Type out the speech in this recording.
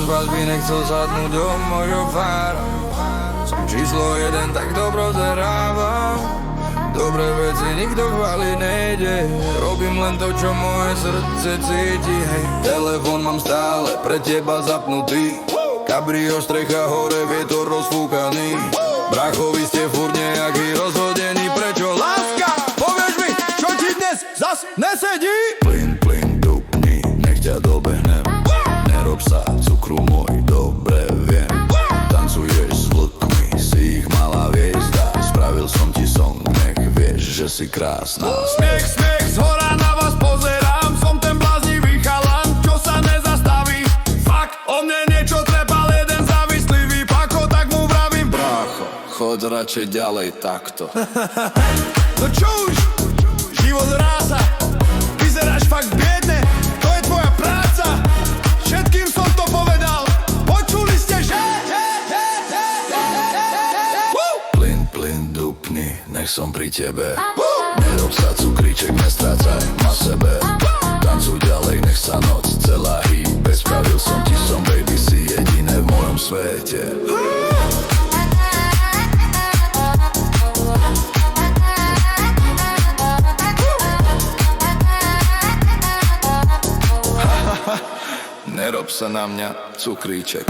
z vás by nechcel sadnúť do mojho fára. Som číslo 1, tak dobro zarávam. Dobré veci nikto chváliť nejde. Robím len to, čo moje srdce cíti. Hej, telefón mám stále pre teba zapnutý. Cabrio, strecha hore, vietor rozfúkaný. Brachovi ste furt nejaký rozhodení. Prečo láska? Povieš mi, čo ti dnes zas nesedí? Plyn, plyn, dupni, nech ťa dobehnem. Nerob sa, cukru môj, dobre viem. Tancuješ s vlkmi, si ich malá hviezda. Spravil som ti song, nech vieš, že si krásna. Smiech, smiech, zhora na vás pozerám. Som ten bláznivý chalan, čo sa nezastaví. Fakt, o mne niečo trepal jeden závislivý pako, tak mu vravím: brácho, chod radšej ďalej takto. No čo už? Život rása. Vyzeráš fakt biedne, to je tvoja práca. Všetkým som to povedal, počuli ste, že? Plyn, plyn, dupni, nech som pri tebe. Nerob sa, cukríček, nestrácaj na sebe. Tancuj ďalej, nech sa noc celá hýbe. Spravil som ti som, baby, si jediné v mojom svete. Nerob sa na mňa, cukríček.